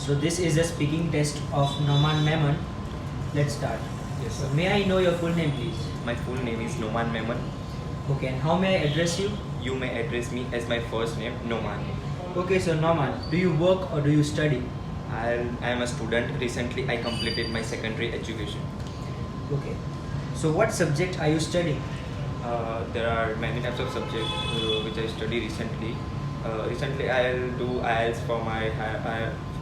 So this is a speaking test of Noman Memon. Let's start. Yes, So sir. may I know your full name, please? My full name is Noman Memon. Okay, and how may I address you? You may address me as my first name, Noman. Okay, so Noman, do you work or do you study? I am a student. Recently, I completed my secondary education. Okay. So what subject are you studying? There are many types of subjects which I study recently. Recently, I'll do IELTS for my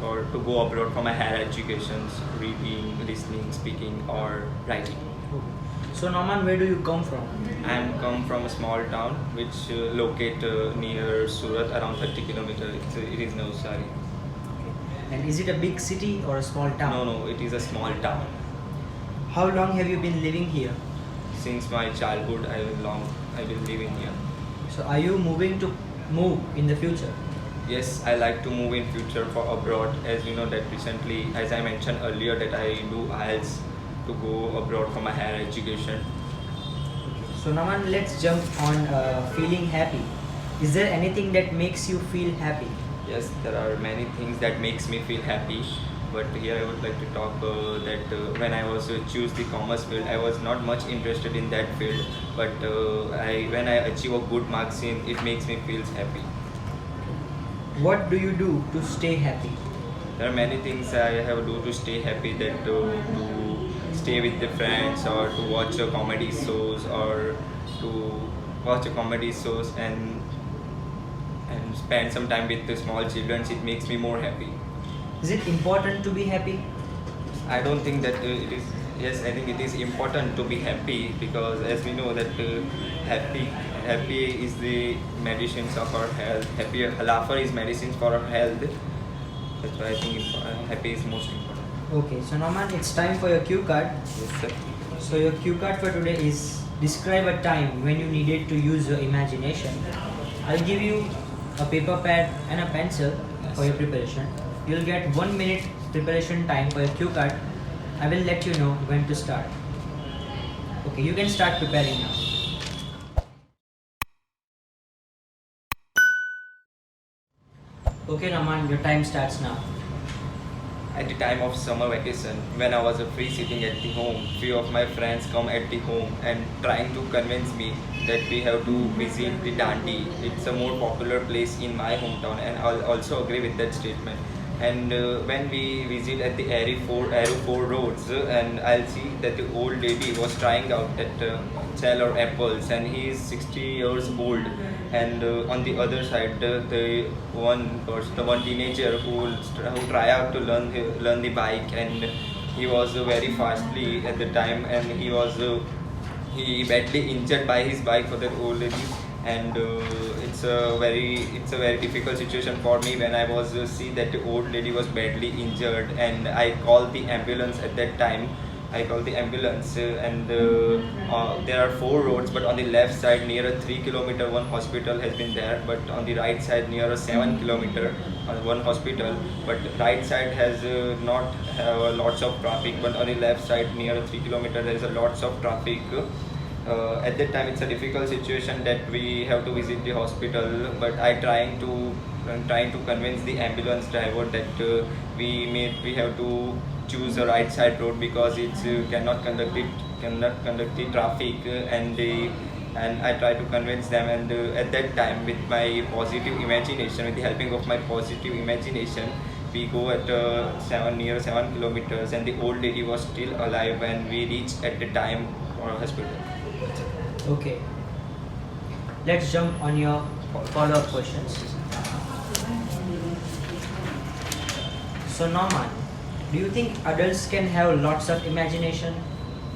or to go abroad for my higher educations, reading, listening, speaking, or writing. Okay. So Noman, where do you come from? I am come from a small town which located near Surat, around 30 kilometers. It is Navsari. Okay. And is it a big city or a small town? No, it is a small town. How long have you been living here? Since my childhood, I will live in here. So are you moving to move in the future? Yes, I like to move in future for abroad. As you know that recently, as I mentioned earlier, that I do IELTS to go abroad for my higher education. So Naman, let's jump on feeling happy. Is there anything that makes you feel happy? Yes, there are many things that makes me feel happy. But here I would like to talk that when I was choose the commerce field, I was not much interested in that field. But when I achieve a good marks in, it makes me feel happy. What do you do to stay happy? There are many things I have to do to stay happy. That to stay with the friends, or to watch comedy shows, or to watch comedy shows and spend some time with the small children. It makes me more happy. Is it important to be happy? I don't think that it is. Yes, I think it is important to be happy, because as we know that happy is the medicines of our health. Laughter is medicines for our health. That's why I think happy is most important. Okay, so Naman, it's time for your cue card. Yes, sir. So your cue card for today is describe a time when you needed to use your imagination. I'll give you a paper pad and a pencil for your preparation. You'll get 1 minute preparation time for your cue card. I will let you know when to start. Okay, you can start preparing now. Okay, Naman, your time starts now. At the time of summer vacation, when I was free sitting at the home, few of my friends come at the home and trying to convince me that we have to visit the Dandi. It's a more popular place in my hometown, and I'll also agree with that statement. And when we visit at the Arrow 4 roads, and I'll see that the old lady was trying out that sell or apples, and he is 60 years old. And on the other side, the one teenager who try out to learn the bike, and he was very fastly at the time, and he badly injured by his bike for that old lady. And it's a very difficult situation for me when I was see that the old lady was badly injured, and I called the ambulance at that time. I called the ambulance, and there are 4 roads, but on the left side near a 3 kilometer one hospital has been there, but on the right side near a 7 kilometer one hospital, but right side has not have lots of traffic, but on the left side near a 3 kilometer there is a lots of traffic. At that time it's a difficult situation that we have to visit the hospital, but I'm trying to convince the ambulance driver that we have to choose a right side road, because it cannot conduct the traffic, and I try to convince them. And at that time, with my positive imagination, with the helping of my positive imagination, we go at near 7 kilometers, and the old lady was still alive, and we reached at the time for a hospital. Okay. Let's jump on your follow-up questions. So Norman, do you think adults can have lots of imagination?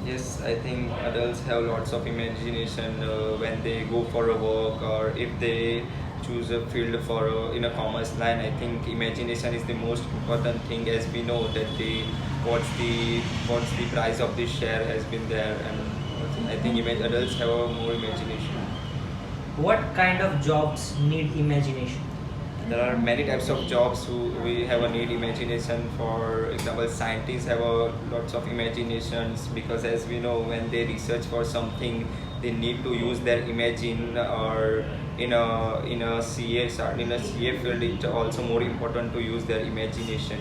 Yes, I think adults have lots of imagination when they go for a work, or if they choose a field for in a commerce line. I think imagination is the most important thing, as we know that what's the price of this share has been there, and I think adults have a more imagination. What kind of jobs need imagination? There are many types of jobs who we have a need imagination. For example, scientists have lots of imaginations, because as we know, when they research for something, they need to use their imagine. Or in a CA field, it's also more important to use their imagination.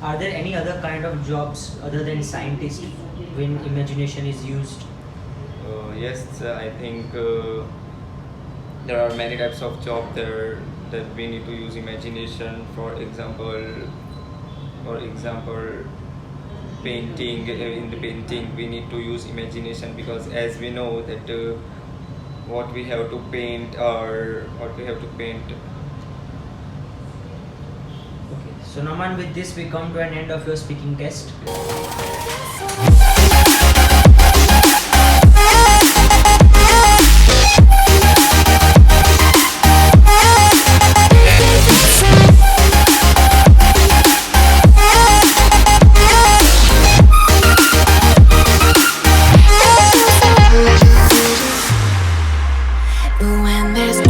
Are there any other kind of jobs other than scientist when imagination is used? Yes, I think there are many types of job there that we need to use imagination. For example, painting. In the painting, we need to use imagination because, as we know, that what we have to paint or what we have to paint. Okay. So Naman, with this we come to an end of your speaking test. When there's